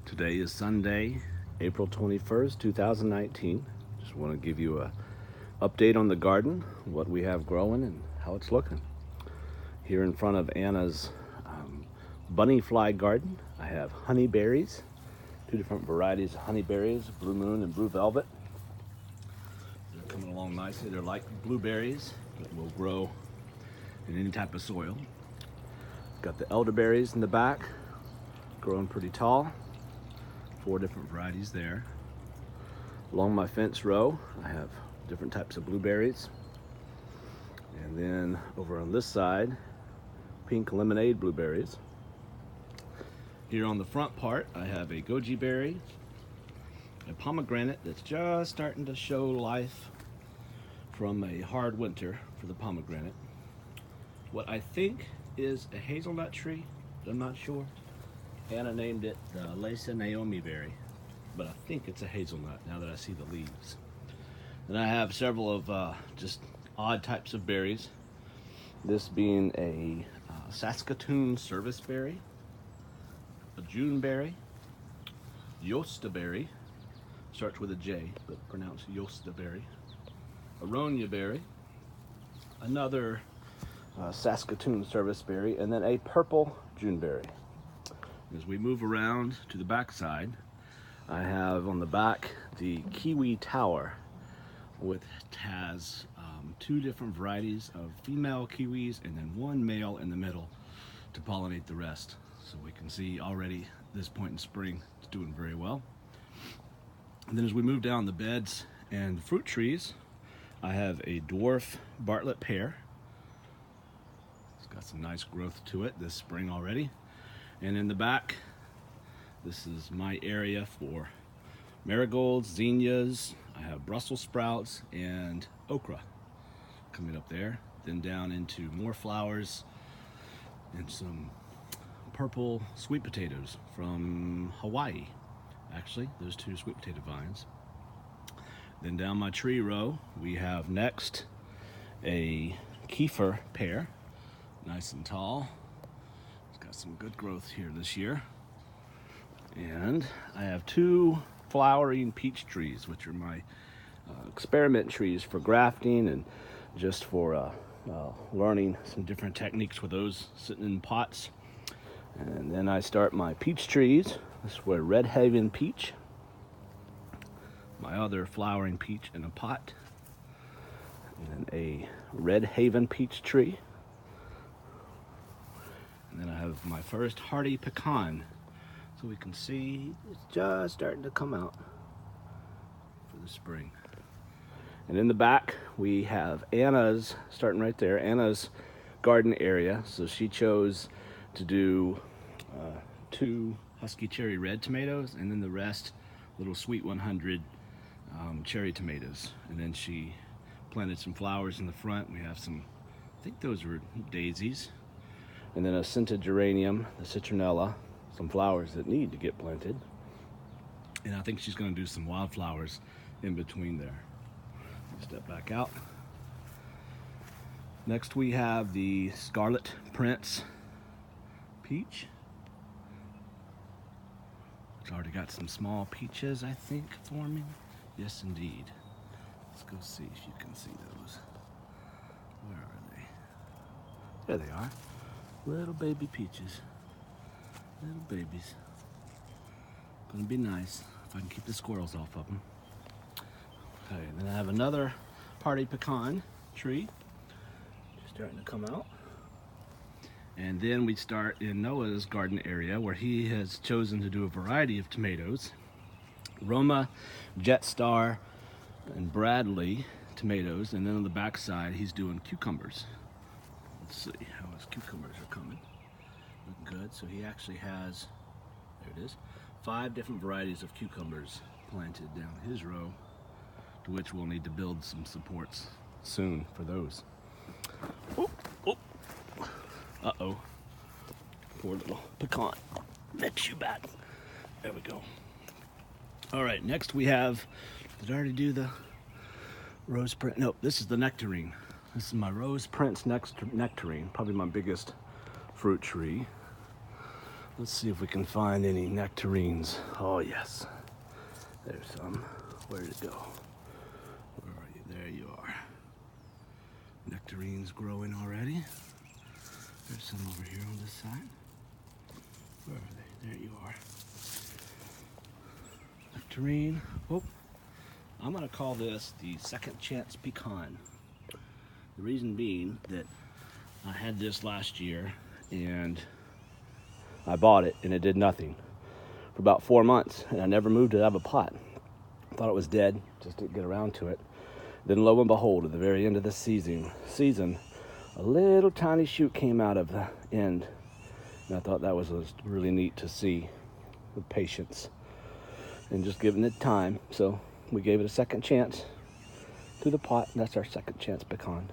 Today is Sunday, April 21st, 2019. Just want to give you a update on the garden, what we have growing and how it's looking. Here in front of Anna's bunny fly garden, I have honeyberries, two different varieties of honeyberries, Blue Moon and Blue Velvet. They're coming along nicely. They're like blueberries that will grow in any type of soil. Got the elderberries in the back, growing pretty tall. 4 different varieties there. Along my fence row, I have different types of blueberries. And then over on this side, pink lemonade blueberries. Here on the front part, I have a goji berry, a pomegranate that's just starting to show life from a hard winter for the pomegranate. What I think is a hazelnut tree, but I'm not sure. Anna named it the Lesa Naomi berry, but I think it's a hazelnut now that I see the leaves. Then I have several of just odd types of berries. This being a Saskatoon service berry, a June berry, Yosta berry, starts with a J, but pronounced Yosta berry, Aronia berry, another Saskatoon service berry, and then a purple June berry. As we move around to the back side, I have on the back the kiwi tower, which has 2 different varieties of female kiwis and then 1 male in the middle to pollinate the rest. So we can see already this point in spring it's doing very well. And then as we move down the beds and the fruit trees, I have a dwarf Bartlett pear. It's got some nice growth to it this spring already. And in the back, this is my area for marigolds, zinnias. I have Brussels sprouts and okra coming up there. Then down into more flowers and some purple sweet potatoes from Hawaii. Actually, those 2 sweet potato vines. Then down my tree row, we have next a kefir pear, nice and tall. Got some good growth here this year. And I have 2 flowering peach trees, which are my experiment trees for grafting and just for learning some different techniques with those sitting in pots. And then I start my peach trees. This is where Red Haven peach, my other flowering peach in a pot, and a Red Haven peach tree. And then I have my first hardy pecan. So we can see it's just starting to come out for the spring. And in the back, we have Anna's, starting right there, Anna's garden area. So she chose to do 2 Husky Cherry Red tomatoes, and then the rest, little Sweet 100 cherry tomatoes. And then she planted some flowers in the front. We have some, I think those were daisies. And then a scented geranium, the citronella, some flowers that need to get planted. And I think she's going to do some wildflowers in between there. Step back out. Next we have the Scarlet Prince peach. It's already got some small peaches, I think, forming. Yes, indeed. Let's go see if you can see those. Where are they? There they are. Little baby peaches. Little babies. Gonna be nice if I can keep the squirrels off of them. Okay, then I have another hardy pecan tree. Just starting to come out. And then we start in Noah's garden area where he has chosen to do a variety of tomatoes. Roma, Jetstar, and Bradley tomatoes. And then on the back side, he's doing cucumbers. Let's see how his cucumbers are coming. Looking good. So he actually has, there it is, 5 different varieties of cucumbers planted down his row, to which we'll need to build some supports soon for those. Oh, oh. Uh-oh. Poor little pecan. Let you back. There we go. All right, next we have, did I already do the rose prince? No, this is the nectarine. This is my Rose Prince nectarine, probably my biggest fruit tree. Let's see if we can find any nectarines. Oh yes, there's some. Where did it go? Where are you? There you are. Nectarines growing already. There's some over here on this side. Where are they? There you are. Nectarine. Oh, I'm gonna call this the second chance pecan. The reason being that I had this last year and I bought it and it did nothing for about 4 months and I never moved it out of a pot. I thought it was dead, just didn't get around to it. Then lo and behold, at the very end of the season, a little tiny shoot came out of the end. And I thought that was really neat to see with patience and just giving it time. So we gave it a second chance to the pot, and that's our second chance pecan.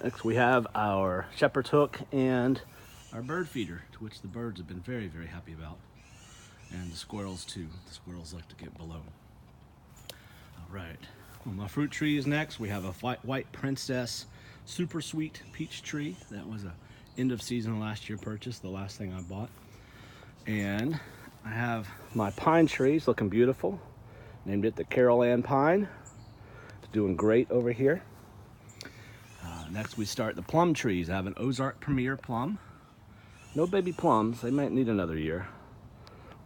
Next we have our shepherd's hook and our bird feeder, to which the birds have been very, very happy about. And the squirrels too. The squirrels like to get below. All right, on my fruit trees next, we have a white princess super sweet peach tree. That was a end of season last year purchase, the last thing I bought. And I have my pine trees looking beautiful. Named it the Carol Ann Pine. It's doing great over here. Next we start the plum trees. I have an Ozark Premier plum. No baby plums, they might need another year,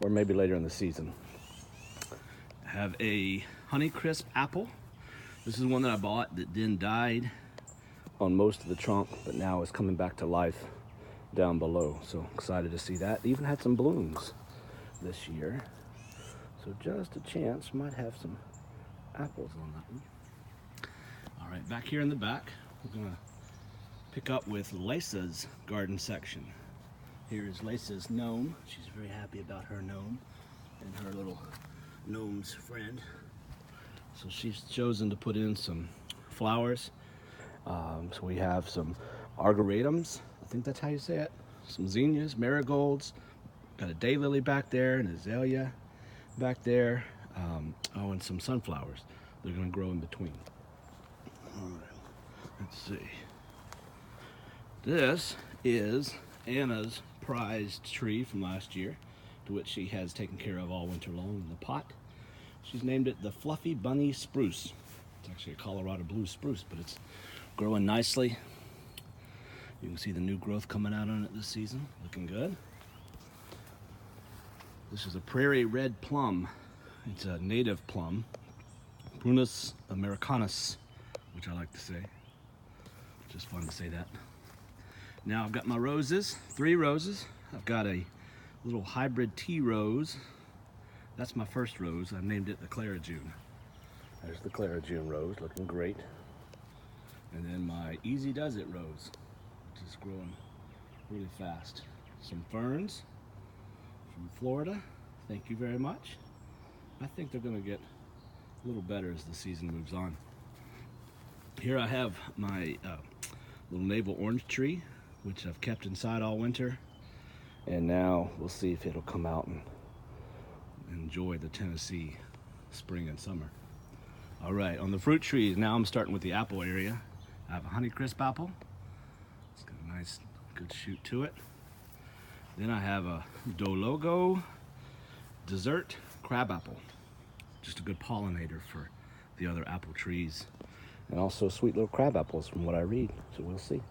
or maybe later in the season. I have a Honeycrisp apple. This is one that I bought that then died on most of the trunk, but now is coming back to life down below. So excited to see that. Even had some blooms this year. So just a chance, might have some apples on that one. All right, back here in the back, we're gonna pick up with Lisa's garden section. Here is Lisa's gnome. She's very happy about her gnome and her little gnome's friend. So she's chosen to put in some flowers. So we have some argyratums, I think that's how you say it. Some zinnias, marigolds, got a daylily back there, an azalea back there. Oh, and some sunflowers. They're gonna grow in between. All right, let's see. This is Anna's prized tree from last year, to which she has taken care of all winter long in the pot. She's named it the Fluffy Bunny Spruce. It's actually a Colorado blue spruce, but it's growing nicely. You can see the new growth coming out on it this season, looking good. This is a prairie red plum. It's a native plum, Prunus americanus, which I like to say. Just fun to say that. Now I've got my roses, 3 roses. I've got a little hybrid tea rose. That's my first rose. I've named it the Clara June. There's the Clara June rose, looking great. And then my Easy Does It rose, which is growing really fast. Some ferns from Florida. Thank you very much. I think they're gonna get a little better as the season moves on. Here I have my little navel orange tree, which I've kept inside all winter. And now we'll see if it'll come out and enjoy the Tennessee spring and summer. All right, on the fruit trees, now I'm starting with the apple area. I have a Honeycrisp apple. It's got a nice, good shoot to it. Then I have a Dologo dessert crabapple. Just a good pollinator for the other apple trees. And also sweet little crab apples from what I read, so we'll see.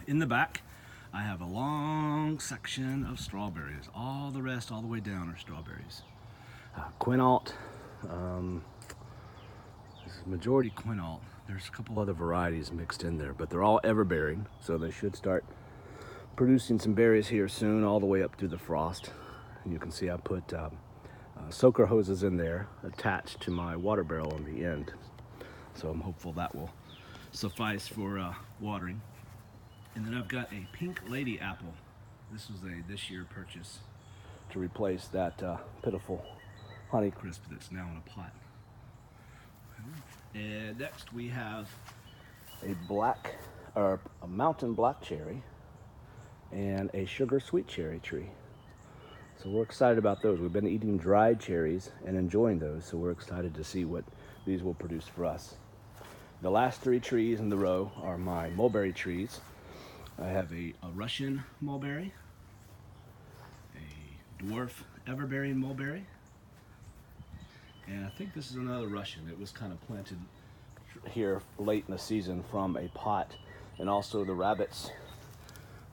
In the back, I have a long section of strawberries. All the rest, all the way down, are strawberries. Quinault. This is majority Quinault. There's a couple other varieties mixed in there, but they're all everbearing, so they should start producing some berries here soon, all the way up through the frost. And you can see I put soaker hoses in there attached to my water barrel on the end. So I'm hopeful that will suffice for watering. And then I've got a Pink Lady apple. This was a this year purchase to replace that pitiful Honeycrisp that's now in a pot. And next we have a mountain black cherry and a sugar sweet cherry tree. So we're excited about those. We've been eating dried cherries and enjoying those, so we're excited to see what these will produce for us. The last 3 trees in the row are my mulberry trees. I have a Russian mulberry, dwarf everberry and mulberry. And I think this is another Russian. It was kind of planted here late in the season from a pot. And also the rabbits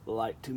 like to